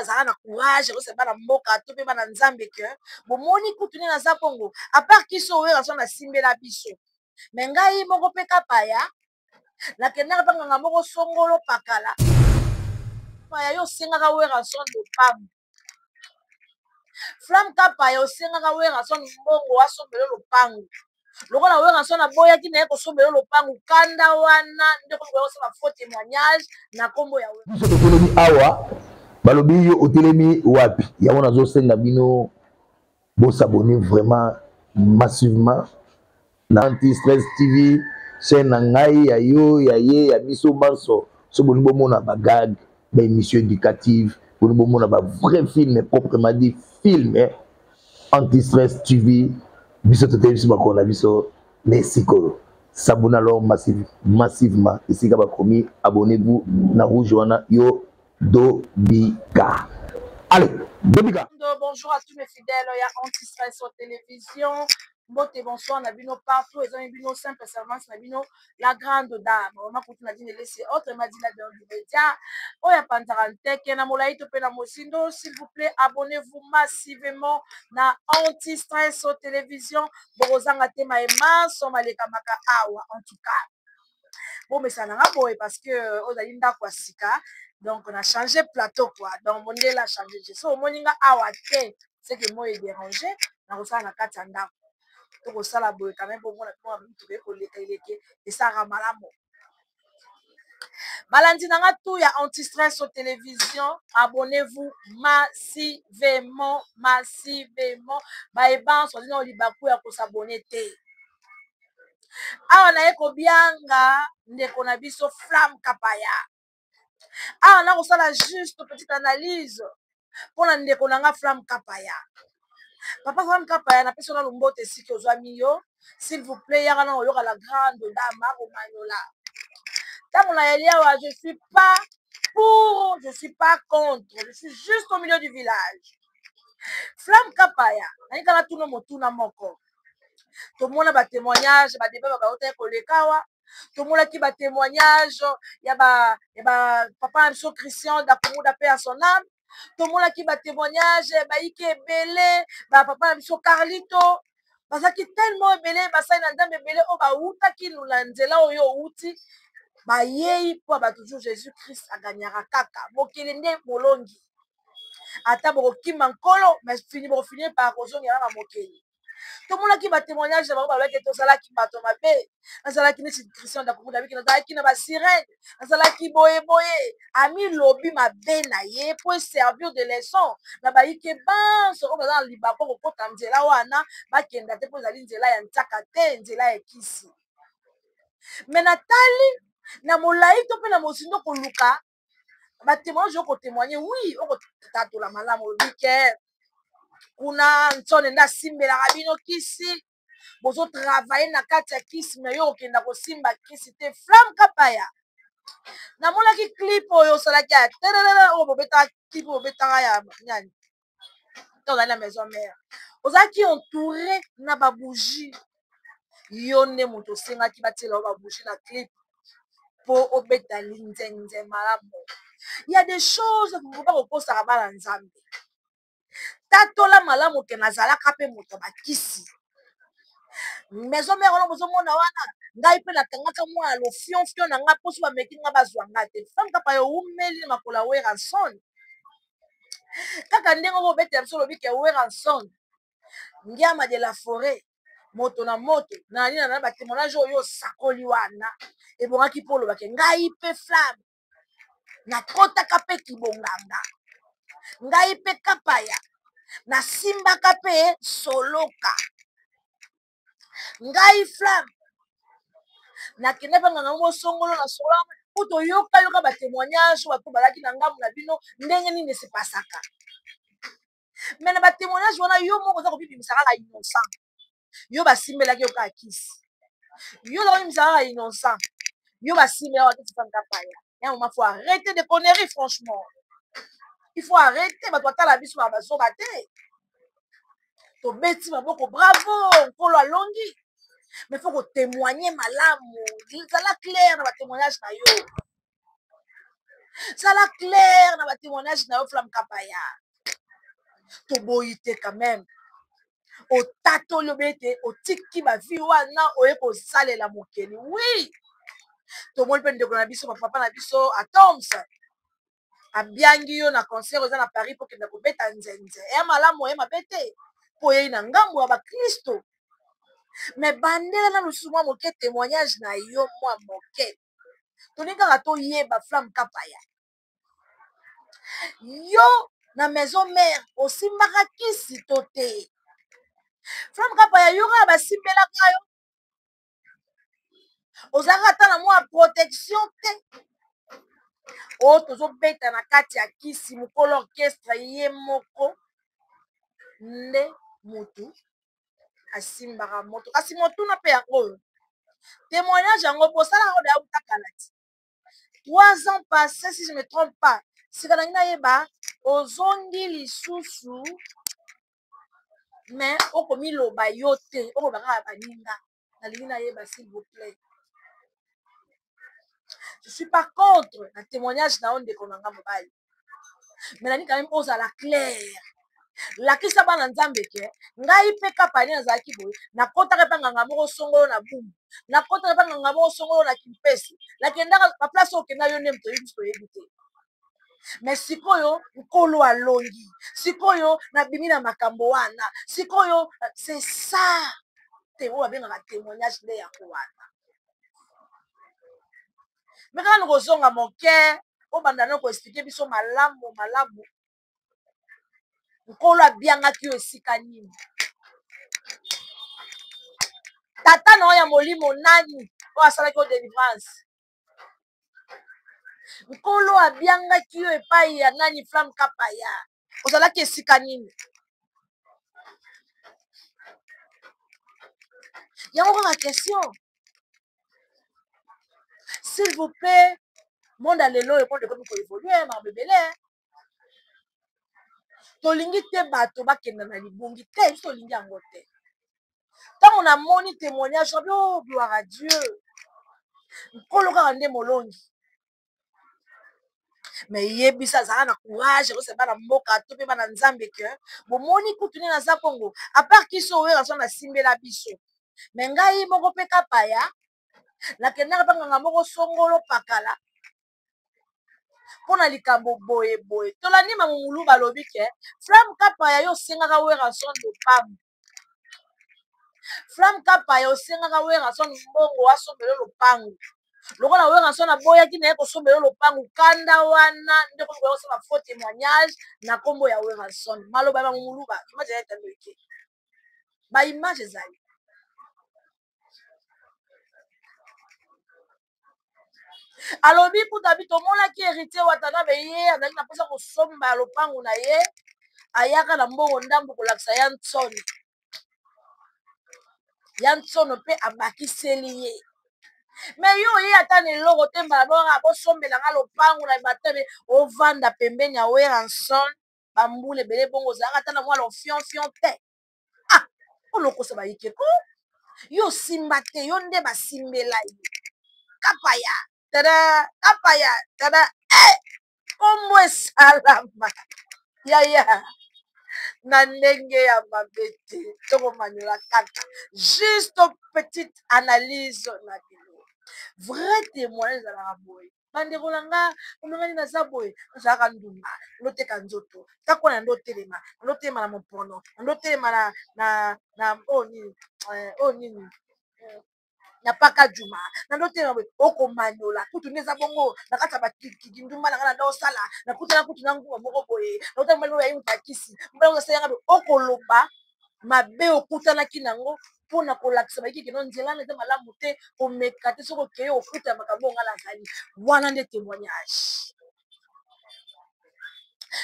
bazala na courage ko se bana mboka to pe bana nzambe que bomoni kutuni na za bongo à part kiso wera so na simbela biso mais ngai moko pe kapaya la kenaka panga moko songolo pakala paya yo sengaka wera so lopango flam kapaya osengaka wera so mbongo asombelo lopango lokola wera so na boyaki na ye kosombela lopango kanda wana ndeko kosala faux témoignage na kombo ya biso totelemi awa balobi yo otelemi wapi yango nazosenga bino bosabone vraiment massivement na Anti-Stress TV chaîne na ngai ya yo ya ye ya biso banso so boni bomona bagag ba émission éducative boni bomona ba vrai film proprement dit film Anti-Stress TV biso totelemi biso bakona biso lesiko s'abonner alors massivement ici ka bakomi abonnez-vous na rouge wana yo Dobika. Allez, Dobika. Bonjour à tous mes fidèles, il y a Anti-Stress sur télévision. Bonsoir, Nabino partout, ils ont Nabino simple servance, Nabino la grande dame. On m'a dit de laisser autre, m'a dit la dans le média. Oh, il y a Pantarantec, il y a Molaïto Penamosindo. S'il vous plaît, abonnez-vous massivement na Anti-Stress sur télévision. Borozanga tema et maso maleka maka awa en tout cas. Bon, mais ça n'a pas beau parce que Ozalinda Kwasika. Donc, on a changé plateau, quoi. Donc, mon a changé. Je sais, au moninga awate, c'est que moi, il est dérangé. On a reçu la katanda. Donc, on a la boue quand même pour moi, et ça a malamo. Malandinanga tout, il y a Anti-Stress sur télévision. Abonnez-vous massivement, massivement. Baïban, soit dit, on dit, bakou, ya ko s'abonner, awa na ye kobianga ndeko na biso flamme kapaya awa na kosala juste petite analyse mpona ndeko na nga flamme kapaya papa flamme kapaya napesi ona lombote esiki ozwami yo s'il vous plaît yaka na oyoka la grande dame akomanyola ntango na yeli awa je suis pas pour, je suis pas contre, je suis juste au milieu du village flamme kapaya nanika na tuna motuna moko tomona ba témoignage ba débat ba hôtel kolekawa tomona ki ba témoignage ya ba papa Amso Christian da Komoda paix à son âme tomona ki ba témoignage ba ike belé ba papa Amso Carlito bazaki tellement belé ba sai na ndambe belé o ba uta ki lulanzela oyo uti ba yei po ba toujours Jésus Christ aganyaka kaka mokili nde molongi ata boko kima nkolo mais fini boko finir par kozonga na mokili tomonaki ba témoignage na bango balobaki tozalaki bato mabe nazalaki neti Christian da Komoda biki nazalaki na basirene nazalaki boye ami lobi mabe na ye po servir de leçon na bayike banso oyo baza na libako kokota nzela wana bakenda te mpo ezali nzela ya ntiaka te nzela ya kisi me natali na molai to mpe na mosindo koluka batémoignage okotémoigne wi okotatola malamu olobi ke kuna ntsone nde asimbelaka bino kisi bozotravaille na kati ya kisi me yo okenda kosimba kisi te flamme kapaya namonaki clip oyo osalaki ya tererere oyo bobetaka clip oyo bobetaka ya nyani to ozali na maison mare ozalaki entouré na babougie yo nde moto osengaki batiela yo babougie na clip mpo obeta linzenze malamu ya des choses boba kokosaka bana nzambe tatola malamu ke nazalaka mpe moto bakisi maison mare wana bozomona wana ngai mpe nakangaka mwana lofion na ngai mposo bameki nga bazwa nga te femme kapa yo umeli na makolo ya weranson kaka ndenge obetela biso lobi ke weranson ngiama de la forêt moto na moto na nini na batémoignage oyo osakoli wana ebongaki mpo olobake ngai mpe flamme nakotaka mpe kibonganga ngai mpe kapaya nasimbaka mpe soloka ngai flamme nakende mpe nganga mosongolo na solama po toyoka batémoignage bato balaki na ngambu na bino ndenge nini esepasaka me na batémoignage wana yo moko oza kobibimisaka kaka innocent yo basimbelaki yo kaka kisi yo oza kobimisaka kaka innocent yo basimbelaka wakati fanga paya ya moma faut arrêter de conneries franchement il faut arrêter bato batala biso bazoba te tobeti maboko bravo nkolo alongi mais faut kotémoigner malamu ezala clair na batémoignage na yo Ça la clair dans le témoignage na flamme kapaya. Toboyite quand même. Au tato lobete, au tiki ba vi wana oye ko sale la mokeli. Oui. To mo pe ndeko na biso papa na biso atoms. Abiangi yo na concert oza na Paris pour que na kobeta nzenze. E malamu e mabete. Po ye na ngambo ya ba Kristo. Mais bandela na lusuma moke témoignage na yo mwa moke. Toninga to yeba flamme kapaya. Yo na maison mère osimbaka kisi to te. Flamme kapaya yo ka basimbelaka yo. Ozaka ata na mwa protection te. O tozobeta na kati ya kisi mokolo orchestre ye moko nde mutu asimbaka moto kasi motuna mpe yango témoignage yango posala yango deya butakala ti 3 ans passé si je me trompe pas sika nangi nayeba ozongi lisusu mais okomiloba yo te okobaka ya baninga nalingi nayeba s'il vous plaît. Je suis pas contre na témoignage na yo ndeko na nga mobali mais nani quand même ozala clair lakisa bana nzambe ke ngai mpe kapani nazalaki boye nakotaka mpe nganga moko songolo na bumu nakotaka mpe nganga moko songolo na kimpesi nakendaka baplace okenda yo nde moto oyebi biso toyebi te mais sikoyo nkolo alongi sikoyo nabimi na makambo wana sikoyo c'est ça te oyo babengaka témoignage nde yango wana me kaka nakozonga moke obanda na koexplike biso malamu malamu nkolo abiangaki yo esika nini tata na oyo ya molimo nani oyo asalaki yo délivrance nkolo abiangaki yo epai ya nani flamme kapaya ozalaki esika nini yango kaka question s'il vous plaît monde alelo oyo monde ekomi koévolue mabebele tolingi te bato bakenda na libungi te biso tolingi yango te ntango namoni témoignage abi o gloire à dieu nkolo kaka nde molongi mais yebisa azala na courage kose bana mboka to mpe bana nzambe ke bomoni kutu nini aza bongo apart kiso oyera so nasimbela biso me ngai moko mpe kapaya nakendaka mpe nganga moko songolo pakala mpona likambo boye boye tolandi mamungulu balobi ke flamme kapaya yo osengaka wera son lopango flamme kapaya osengaka wera son mbongo asombela lopango lokola wera son aboyaki naye kosombela lopango kanda wana nde komi koyosala faux témoignage na nkombo ya wera son maloba ya mamunguluba image yaetandoike baimage ezali alobi kutabi tomonaki héritier watana be ye azalaki na mposa kosomba ya lopango na ye ayaka na mbongo ndambo kolakisa ya ntsono ya ntsono mpe abakiseli ye me yo oye ata na eloko te mbala boka bosombelanga lopango na batebe ovanda pembeni ya weranson bambula ebele bongo ozalaka ata na mwa lofionfion te ah olokosa bayikeko yo simba te yo nde basimbela ye kapaya tada kapaya tada kombo esalama yaya na ndenge ya mabe te tokomanyola kaka juste petite analyse na bilo vrai témoin ezalaka boye bandeko na nga omengani naza boye nazalaka nduma ndoteka nzoto takona ndotelema ndotelema na mopono ndotelema na oyo nini na paka juma na ndotelema boye okomanyola kutu nde eza bongo na kati ya bakindumba na nga na nda osala nakutana kutu na nguba moko boye nakutana mbali oyo yayimutakisi mbali osasenga boye okoloba mabe okutanaki nango mpona kolakisa bayiki keno nzela na eza malamu te komeka te soki okeye okuta ya makambo onga nazali wana nde témoignage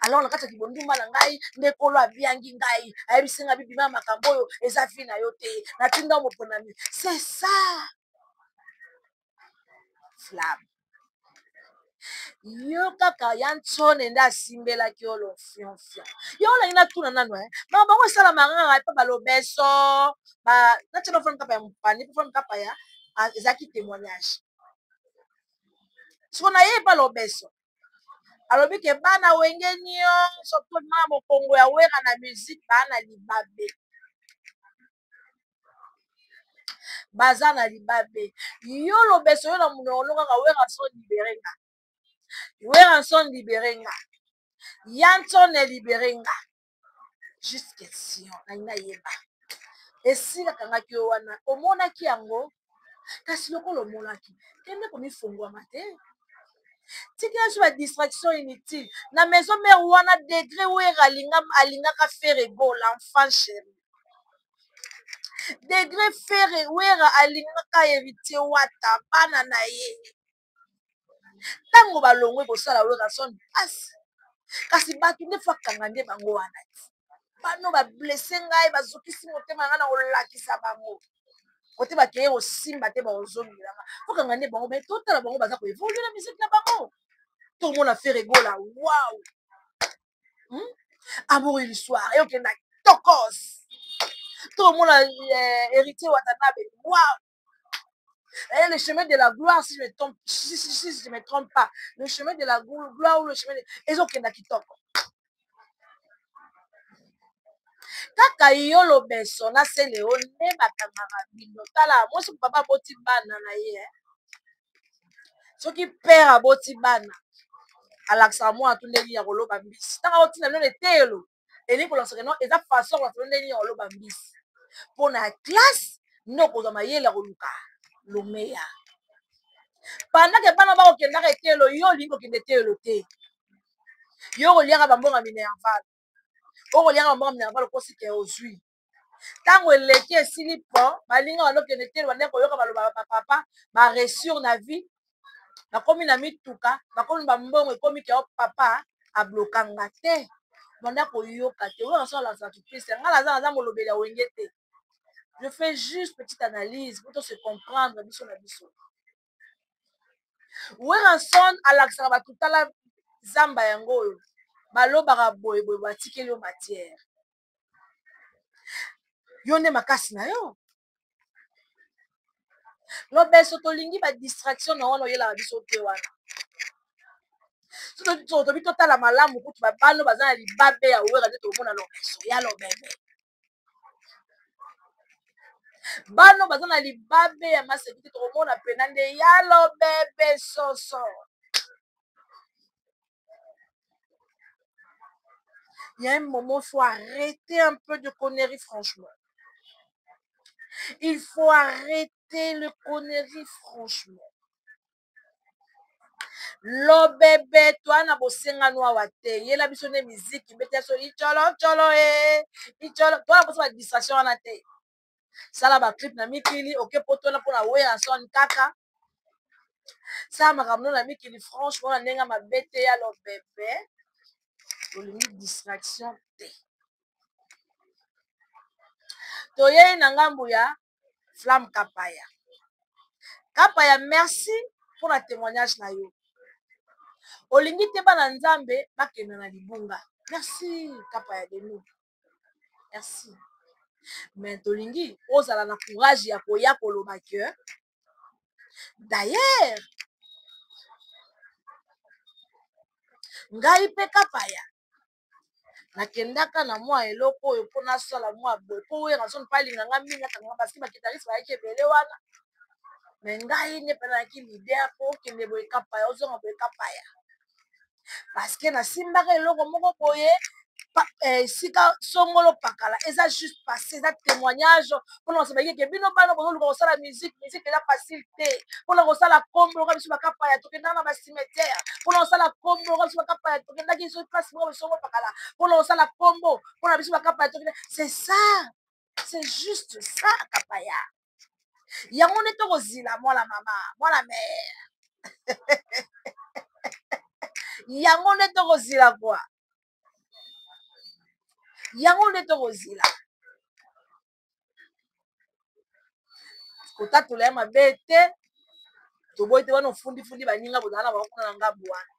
alors na kati ya kibondumba na ngai nde kolo abiangi ngai ayebisi ngai bibima ya makambo oyo eza vi na yo te natinda moponami c'est ça flamme yo kaka ya ntsone nde asimbelaki yo lofionfion yo olangi natuna nano maka bango esalamaka kaka epa balobeso natyana fone kapa ya mopani mpe fone kapa ya ezalaki témoignage siko na ye epa lobeso alobi ke bana wenge nyonso to mama mokongo ya wera na musique bana libabe baza na libabe yo lobeso yo na munolo kaka wera son libere nga wera son libere nga yantone libere nga juste question nalinga yeba esila kangaki yo wana omonaki yango kasi lokola omonaki kende komifungwama te tikela so badistraction inutile na maison mare wana degré wera alingaka faire ego l'enfant chéri degré faire wera alingaka évite wata bana na ye ntango balongwe kosala wera son mpasi kasi bato nde fo akanga nde bango wana ti bano bablesse ngai bazokisi motema ngai na kolakisa bango kote bakeye kosimba te bakozongilanga fokanga nde bango me totala bango baza koevolue na misiki na bango tomona faire egola wow amour l'histoire eyokenda tokos tomona héritier watanabe wow le chemin de la gloire si je ne me trompe pas le chemin de la gloire ou le chemin de ezokenda kitoko kaka yo lobeso na se leo nde bakangaka bino tala mwasi papa aboti bana na ye soki pere aboti bana alakisaka mwana to ndenge ya koloba mbisi ntango aotina bino etelo elingi kolakisaka no eza façon kolakisa ndenge ya koloba mbisi mpona ya classe nde okozwa mayele ya koluka lomeya pandake bana bakokendaka etelo yo olingi kokende etelo te yo koliaka bambonga minerval okoliaka bambonga minerval okosika ozwi ntango eleki esili mpo balinga bandokende etelo bande koyoka baloba bapapa baresure na vie nakomi na mituka bakomi bambongo ekomi keo papa ablokanga te banda koyoka te oyo asala entreprise ngai naza molobeli ya wenge te je fais juste petite analyse pour se comprendre biso na biso weranson alakisaka bato tala zamba yango oyo balobaka boyeboye batikeli yo matière yo nde makasi na yo lobeso tolingi badistraction na wana oyelaka biso te wana soki tobi totala malamu kutu babano baza na libabe ya wera nde tomona lobeso ya lobebe bano baza na libabe ya masekite tokomona pena nde ya lobebe soso il y a un moment il faut arrêter un peu de conneries franchement il faut arrêter le conneries franchement lobebe twana bosengano awa te yela biso nde miziki mbete so icholocolo icolo twana posa badistraction wana te sala baclip na mikili oke potona mpona weya son kaka sala makambo na mikili franchement na ndenge mabe te ya lobebe tolingi distraction te toyei na ngambu ya flamme kapaya kapaya merci mpona témoignage na yo olingi te bana nzambe bakenda na libunga merci kapaya de nous merci mais tolingi ozala na courage ya koya koloba ke d'ailleurs ngai mpe kapaya nakendaka na mwa eloko oyo mpo nasala mwa boye mpo wera so mpa alinganga mingi akanganga parceke bakitariste bayaki ebele wana me ngai nde mpe nayaki lider mpo okende boye kapaya ozonga boye kapaya parceke nasimbaka eloko moko boye esika songolo pakala eza juste passé eza témoignage mpona koseba ke bino bana bozoluka kosala musike eza facile te mpona kosala kombo loka biso bakapaya tokendaka na bacimetière mpona kosala kombo loka biso bakapaya tokendaki so place moko songolo pakala mpona kosala kombo mpona biso bakapaya tokenda c'est ça c'est juste ça kapaya yango nde tokozila mwana mama mwana mare yango nde tokozila kwa yango nde tokozila kotatola ya mabe te toboyi te wana ofundifundi baninga bozala na bakokuna na ngambu wana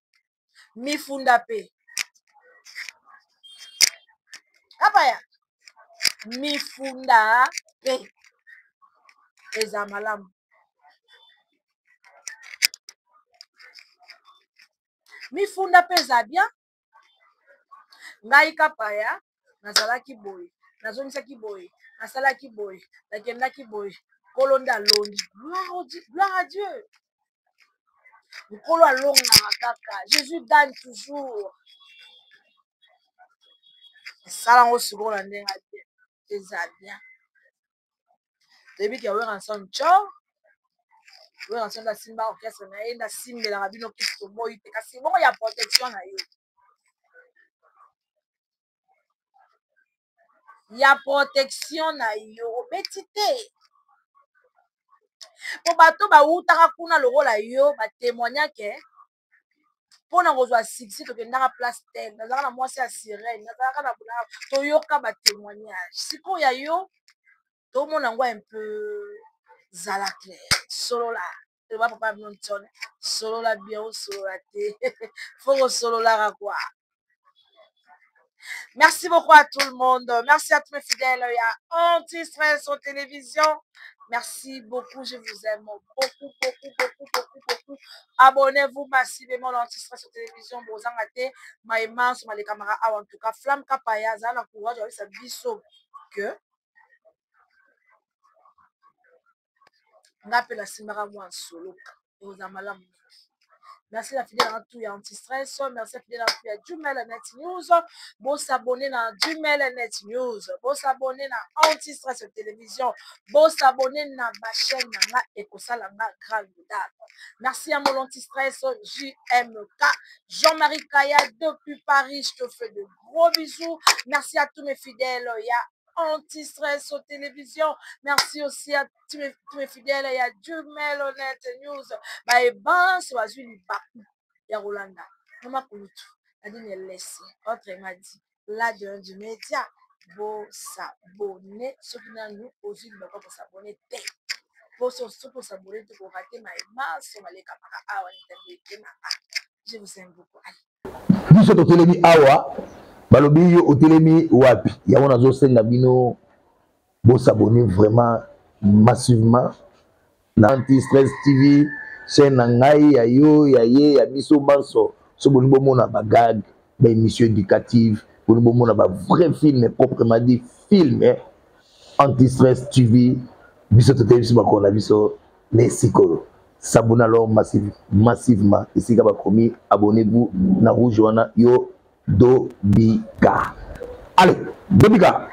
mifunda mpe kapaya mifunda mpe eza malamu mifunda mpe eza bien. Ngai kapaya nazalaki boye, nazongisaki boye, nasalaki boye, nakendaki boye, nkolo nde alongi. Gloire à Dieu. Nkolo alongaka kaka. Jésus gagne toujours. esala yango sikoyo na ndenge bien eza bien. toyebi ke Weranson Cho Weranson asimba orchestre na ye ndasimbelaka bino kristo boyi te kasi bongo ya protection na yo, ya protection na yo obeti te. po bato bawutaka kuna lokola yo batémoignake mpona kozwa succès tokendaka place tel, nazalaka na mwasi ya sirene, nazalaka na bonaka toyoka batémoignage. sikoyo ya yo tomona yango un peu zala clair solola eba papa bino ntone solola bien osolola te faut kosololaka quoi. Merci beaucoup à tout le monde. Merci à tous mes fidèles. Il y a Anti-Stress sur télévision. Merci beaucoup. Je vous aime beaucoup. Abonnez-vous massivement à Anti-Stress sur télévision. Bozangate, Maïman, sur les caméras. En tout cas, Flamme Kapaya, ça a courage avec sa biseau que. On appelle la Simara moi en solo. Et aux amalam. Merci la fidèle à tout et anti-stress. Merci la fidèle à tout et Jumel Net News. Bon s'abonner dans Jumel Net News. Bon s'abonner dans Anti-Stress Télévision. Bon s'abonner dans ma chaîne Ekosalanga Grande Date. Merci à mon anti-stress JMK. Jean-Marie Kaya depuis Paris. Je te fais de gros bisous. Merci à tous mes fidèles. Il y a Anti-Stress sur télévision. Merci aussi à tous mes fidèles. Il y a Jumel Net News. C'est Wazuli Baku. Il y a Rolanda. Maman Kouloutou. Elle dit, laisse. Autre m'a dit, là du média. Bon s'abonner. Ceux qui n'ont nous aussi, ils ne peuvent pas s'abonner. Pour s'abonner, tu peux rater ma image. Je vous aime beaucoup. biso totelemi awa balobi yo otelemi wapi yango nazosenga bino bosabone vraiment massivement na Anti-Stress TV chaîne na ngai ya yo ya ye ya biso banso so boni bomona bagag ba émission éducative boni bomona ba vrai film proprement dit film Anti-Stress TV biso totelemi biso bakona biso les sikolo. S'abonnez alors massivement. Ici, abonnez-vous na rouge wana yo Dobika. Allez, Dobika.